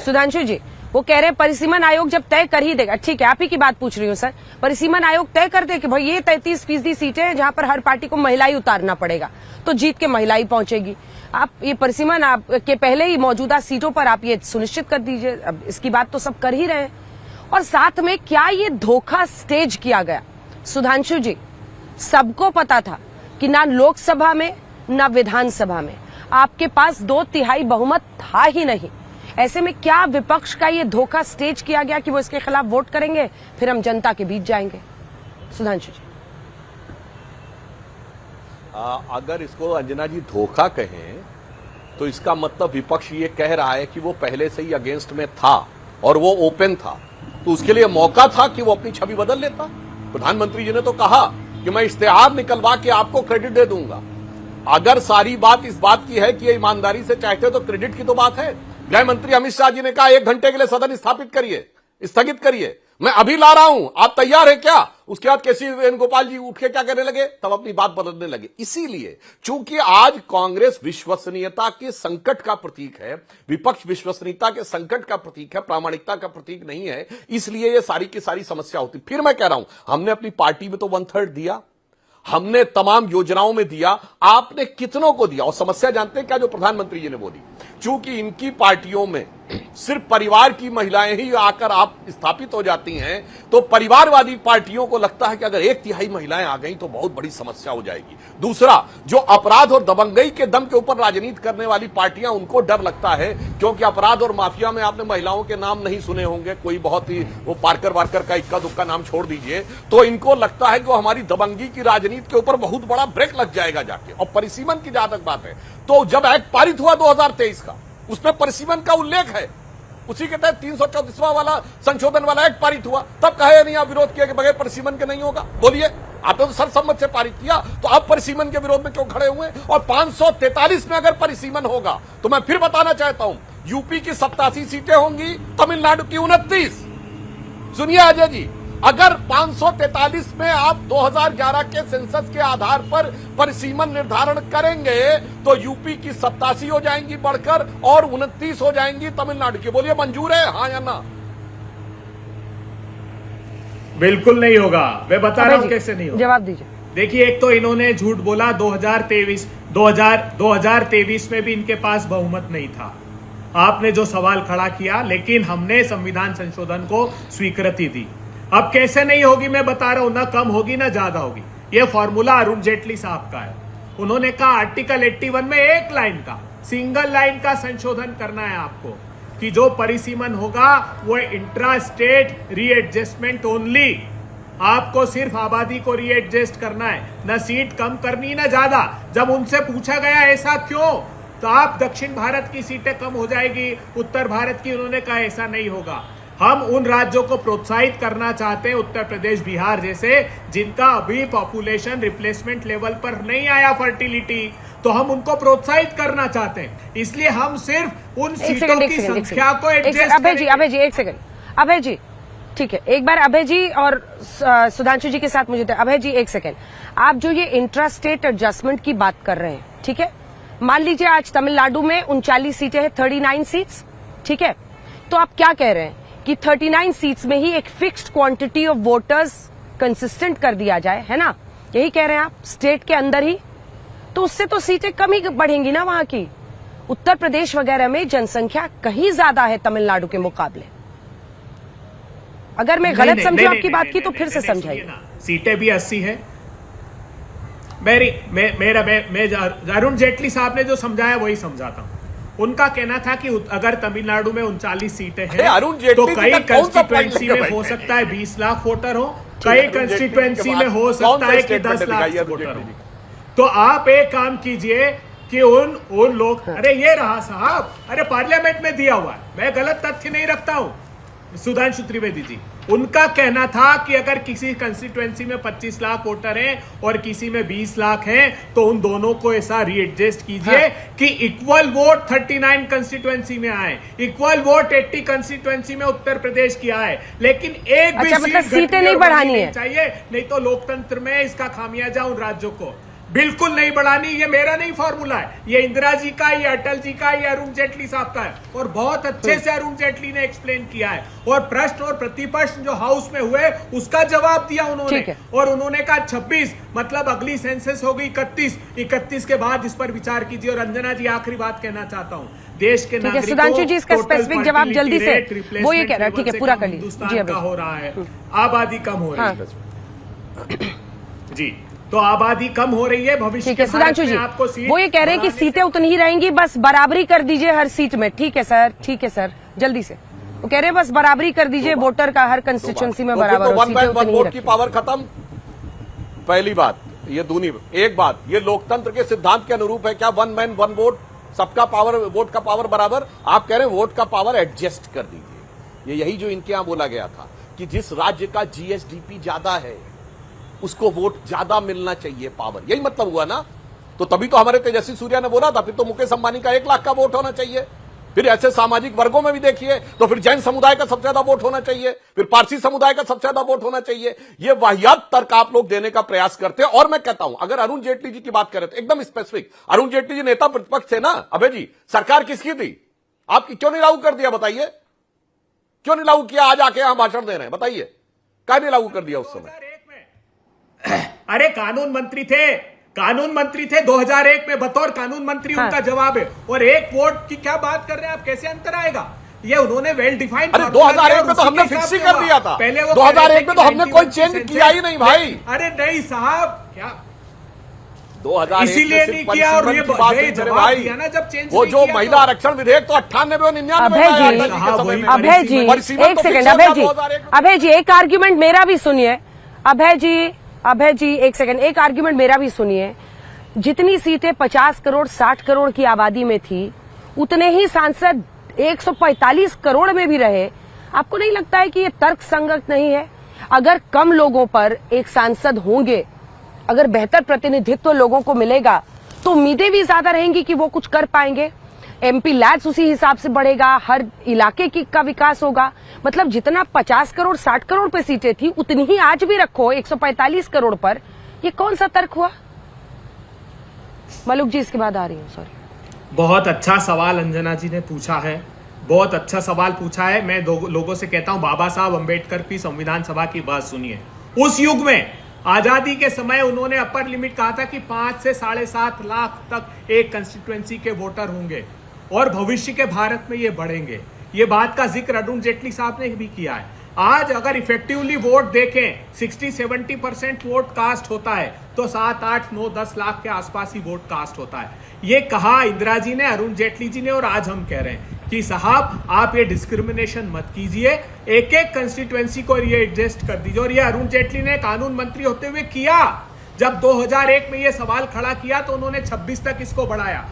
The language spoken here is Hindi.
सुधांशु जी, वो कह रहे हैं परिसीमन आयोग जब तय कर ही देगा, ठीक है आप ही की बात पूछ रही हूँ सर, परिसीमन आयोग तय कर दे कि भाई ये 33% सीटें हैं जहां पर हर पार्टी को महिला ही उतारना पड़ेगा, तो जीत के महिला ही पहुंचेगी। आप ये परिसीमन आपके पहले ही मौजूदा सीटों पर आप ये सुनिश्चित कर दीजिए। अब इसकी बात तो सब कर ही रहे हैं। और साथ में क्या ये धोखा स्टेज किया गया? सुधांशु जी, सबको पता था कि ना लोकसभा में ना विधानसभा में आपके पास 2/3 बहुमत था ही नहीं। ऐसे में क्या विपक्ष का ये धोखा स्टेज किया गया कि वो इसके खिलाफ वोट करेंगे, फिर हम जनता के बीच जाएंगे? सुधांशु जी, अगर इसको अंजना जी धोखा कहें तो इसका मतलब विपक्ष ये कह रहा है कि वो पहले से ही अगेंस्ट में था और वो ओपन था, तो उसके लिए मौका था कि वो अपनी छवि बदल लेता। प्रधानमंत्री जी ने तो कहा कि मैं इश्तेहार निकलवा के आपको क्रेडिट दे दूंगा। अगर सारी बात इस बात की है कि ये ईमानदारी से चाहते तो क्रेडिट की तो बात है। गृह मंत्री अमित शाह जी ने कहा 1 घंटे के लिए सदन स्थगित करिए, मैं अभी ला रहा हूं, आप तैयार है क्या? उसके बाद केसी वेणुगोपाल जी उठ के क्या करने लगे, तब अपनी बात बदलने लगे। इसीलिए चूंकि आज कांग्रेस विश्वसनीयता के संकट का प्रतीक है, विपक्ष विश्वसनीयता के संकट का प्रतीक है, प्रामाणिकता का प्रतीक नहीं है, इसलिए ये सारी की सारी समस्या होती। फिर मैं कह रहा हूं, हमने अपनी पार्टी में तो 1/3 दिया, हमने तमाम योजनाओं में दिया, आपने कितनों को दिया? और समस्या जानते हैं क्या जो प्रधानमंत्री जी ने बोली, चूंकि इनकी पार्टियों में सिर्फ परिवार की महिलाएं ही आकर आप स्थापित हो जाती हैं, तो परिवारवादी पार्टियों को लगता है कि अगर 1/3 महिलाएं आ गई तो बहुत बड़ी समस्या हो जाएगी। दूसरा, जो अपराध और दबंगई के दम के ऊपर राजनीति करने वाली पार्टियां, उनको डर लगता है, क्योंकि अपराध और माफिया में आपने महिलाओं के नाम नहीं सुने होंगे, कोई बहुत ही वो पार्कर वार्कर का इक्का दुक्का नाम छोड़ दीजिए, तो इनको लगता है कि वो हमारी दबंगी की राजनीति के ऊपर बहुत बड़ा ब्रेक लग जाएगा जाके। और परिसीमन की जहां तक बात है, तो जब एक्ट पारित हुआ 2023 का, उसमें परिसीमन का उल्लेख है, उसी के तहत 334वां वाला संशोधन वाला एक्ट पारित हुआ, तब कहे नहीं आप विरोध किया कि बगैर परिसीमन के नहीं होगा? बोलिए, आपने तो सर्वसम्मत से पारित किया, तो आप परिसीमन के विरोध में क्यों खड़े हुए? और 543 में अगर परिसीमन होगा तो मैं फिर बताना चाहता हूं, यूपी की 87 सीटें होंगी, तमिलनाडु की 29। सुनिए अजय जी, अगर 543 में आप 2011 के सेंसस के आधार पर परिसीमन निर्धारण करेंगे तो यूपी की 87 हो जाएंगी बढ़कर और 29 हो जाएंगी तमिलनाडु की। बोलिए मंजूर है, हाँ या ना? बिल्कुल नहीं होगा। मैं बता रहा हूं कैसे नहीं होगा, जवाब दीजिए। देखिए, एक तो इन्होंने झूठ बोला, 2023 में भी इनके पास बहुमत नहीं था, आपने जो सवाल खड़ा किया, लेकिन हमने संविधान संशोधन को स्वीकृति दी। अब कैसे नहीं होगी मैं बता रहा हूं, ना कम होगी ना ज्यादा होगी। यह फॉर्मूला अरुण जेटली साहब का है। उन्होंने कहा आर्टिकल 81 में एक लाइन का, सिंगल लाइन का संशोधन करना है आपको, कि जो परिसीमन होगा वो इंट्रा स्टेट रीएडजस्टमेंट ओनली। आपको सिर्फ आबादी को रीएडजस्ट करना है, न सीट कम करनी ना ज्यादा। जब उनसे पूछा गया ऐसा क्यों, तो आप दक्षिण भारत की सीटें कम हो जाएगी, उत्तर भारत की, उन्होंने कहा ऐसा नहीं होगा। हम उन राज्यों को प्रोत्साहित करना चाहते हैं, उत्तर प्रदेश बिहार जैसे, जिनका अभी पॉपुलेशन रिप्लेसमेंट लेवल पर नहीं आया, फर्टिलिटी, तो हम उनको प्रोत्साहित करना चाहते हैं। इसलिए हम सिर्फ उन सीटों की संख्या को एडजस्ट। अभय जी एक सेकंड, अभय जी ठीक है, एक बार अभय जी और सुधांशु जी के साथ मुझे अभय जी एक सेकंड, आप जो ये इंट्रा स्टेट एडजस्टमेंट की बात कर रहे हैं, ठीक है, मान लीजिए आज तमिलनाडु में 39 सीटें हैं, 39 सीट्स, ठीक है, तो आप क्या कह रहे हैं कि 39 सीट्स में ही एक fixed quantity of voters consistent कर दिया जाए, है ना? यही कह रहे हैं आप, स्टेट के अंदर ही, तो उससे तो सीटें कम ही बढ़ेंगी ना वहां की। उत्तर प्रदेश वगैरह में जनसंख्या कहीं ज्यादा है तमिलनाडु के मुकाबले। अगर मैं गलत समझूं आपकी बात की तो फिर से समझाइए। सीटें भी 80 है। अरुण जेटली साहब ने जो समझाया वही समझाता हूं। उनका कहना था कि अगर तमिलनाडु में 39 सीटें हैं तो कई कंस्टिट्यूएंसी में हो सकता है 20 लाख वोटर हो, कई कंस्टिट्यूएंसी में हो सकता है कि 10 लाख वोटर हो। तो आप एक काम कीजिए कि उन लोग, अरे ये रहा साहब, अरे पार्लियामेंट में दिया हुआ है, मैं गलत तथ्य नहीं रखता हूं। सुधांशु त्रिवेदी जी, उनका कहना था कि अगर किसी कंस्टिट्यूएंसी में 25 लाख वोटर हैं और किसी में 20 लाख हैं तो उन दोनों को ऐसा रीएडजस्ट कीजिए, हाँ, कि इक्वल वोट 39 कंस्टिट्यूएंसी में आए, इक्वल वोट 80 कंस्टिट्यूएंसी में उत्तर प्रदेश की आए, लेकिन एक भी सीटें नहीं बढ़ानी है चाहिए, नहीं तो लोकतंत्र में इसका खामियाजा उन राज्यों को। बिल्कुल नहीं बढ़ानी। ये मेरा नहीं फॉर्मूला है, ये इंदिरा जी का, ये अटल जी का, ये अरुण जेटली साहब का है, और बहुत अच्छे से अरुण जेटली ने एक्सप्लेन किया है। और प्रश्न और प्रतिप्रश्न जो हाउस में हुए उसका जवाब दिया उन्होंने, और उन्होंने कहा 26 मतलब अगली सेंसस होगी 31 के बाद इस पर विचार कीजिए। और अंजना जी, आखिरी बात कहना चाहता हूँ, देश के नागरिकों सुधांशु जी इसका स्पेसिफिक जवाब जल्दी से, वो ये कह रहा है, ठीक है पूरा कर लीजिए। हिंदुस्तान का हो रहा है, आबादी कम हो रही है जी, तो आबादी कम हो रही है, भविष्य ठीक है सुधांशु जी, आपको सीट वो ये कह रहे हैं कि सीटें उतनी ही रहेंगी, बस बराबरी कर दीजिए हर सीट में। ठीक है सर, ठीक है सर, जल्दी से। वो कह रहे हैं बस बराबरी कर दीजिए, वोटर का हर कंस्टिट्यूंसी में बराबर हो, सीटें उतनी ही वोट की पावर खत्म। पहली बात ये दूनी, एक बात ये लोकतंत्र के सिद्धांत के अनुरूप है क्या? वन मैन वन वोट, सबका पावर, वोट का पावर बराबर। आप कह रहे हैं वोट का पावर एडजस्ट कर दीजिए। ये यही जो इनके यहां बोला गया था कि जिस राज्य का जीएसडीपी ज्यादा है उसको वोट ज्यादा मिलना चाहिए, पावर, यही मतलब हुआ ना। तो तभी तो हमारे तेजस्वी सूर्या ने बोला था, फिर तो मुकेश अंबानी का 1 लाख का वोट होना चाहिए। फिर ऐसे सामाजिक वर्गों में भी देखिए तो फिर जैन समुदाय का सबसे ज्यादा वोट होना चाहिए, फिर पारसी समुदाय का सबसे ज्यादा वोट होना चाहिए। ये वाहियात तर्क आप लोग देने का प्रयास करते हैं। और मैं कहता हूं, अगर अरुण जेटली जी की बात करें तो एकदम स्पेसिफिक, अरुण जेटली जी नेता प्रतिपक्ष थे ना अभय जी, सरकार किसकी थी? आपकी क्यों नहीं लागू कर दिया बताइए? क्यों नहीं लागू किया? आज आके यहां भाषण दे रहे हैं, बताइए क्या नहीं लागू कर दिया उस समय? अरे कानून मंत्री थे 2001 में, बतौर कानून मंत्री उनका जवाब है। और एक वोट की क्या बात कर रहे हैं आप? कैसे अंतर आएगा? ये उन्होंने वेल डिफाइंड। अरे 2001 में तो हमने फिक्स ही कर दिया था, पहले 2001 में तो हमने कोई चेंज किया ही नहीं भाई। अरे नहीं साहब, क्या 2001 इसीलिए नहीं किया? और ये जवाब दिया ना जब चेंज, वो जो महिला आरक्षण विधेयक तो 98 और 99 अभय जी एक सेकंड, अभय जी एक आर्ग्यूमेंट मेरा भी सुनिए। अभय जी एक सेकंड, एक आर्ग्यूमेंट मेरा भी सुनिए। जितनी सीटें 50 करोड़ 60 करोड़ की आबादी में थी, उतने ही सांसद 145 करोड़ में भी रहे। आपको नहीं लगता है कि ये तर्क संगत नहीं है? अगर कम लोगों पर एक सांसद होंगे, अगर बेहतर प्रतिनिधित्व लोगों को मिलेगा तो उम्मीदें भी ज्यादा रहेंगी कि वो कुछ कर पाएंगे। एमपी लैड्स उसी हिसाब से बढ़ेगा, हर इलाके का विकास होगा। मतलब जितना 50 करोड़ 60 करोड़ पे सीटें थी, उतनी ही आज भी रखो 145 करोड़ पर। ये कौन सा तर्क हुआ? मलुक जी इसके बाद आ रही हूँ, सॉरी। बहुत अच्छा सवाल अंजना जी ने पूछा है, बहुत अच्छा सवाल पूछा है। मैं लोगों से कहता हूं, बाबा साहब अंबेडकर की संविधान सभा की बात सुनिए। उस युग में आजादी के समय उन्होंने अपर लिमिट कहा था कि 5 से 7.5 लाख तक एक कंस्टिट्यूएंसी के वोटर होंगे, और भविष्य के भारत में ये बढ़ेंगे। ये बात का जिक्र अरुण जेटली साहब ने भी किया है। आज अगर इफेक्टिवली वोट देखें, 60-70% वोट कास्ट होता है, तो 7, 8, 9, 10 लाख के आसपास ही वोट कास्ट होता है। ये कहा इंदिरा जी ने, अरुण जेटली जी ने, और आज हम कह रहे हैं कि साहब आप ये डिस्क्रिमिनेशन मत कीजिए, एक एक कंस्टिट्यूएंसी को ये एडजस्ट कर दीजिए। और ये अरुण जेटली ने कानून मंत्री होते हुए किया। जब 2001 में ये सवाल खड़ा किया तो उन्होंने 26 तक इसको बढ़ाया।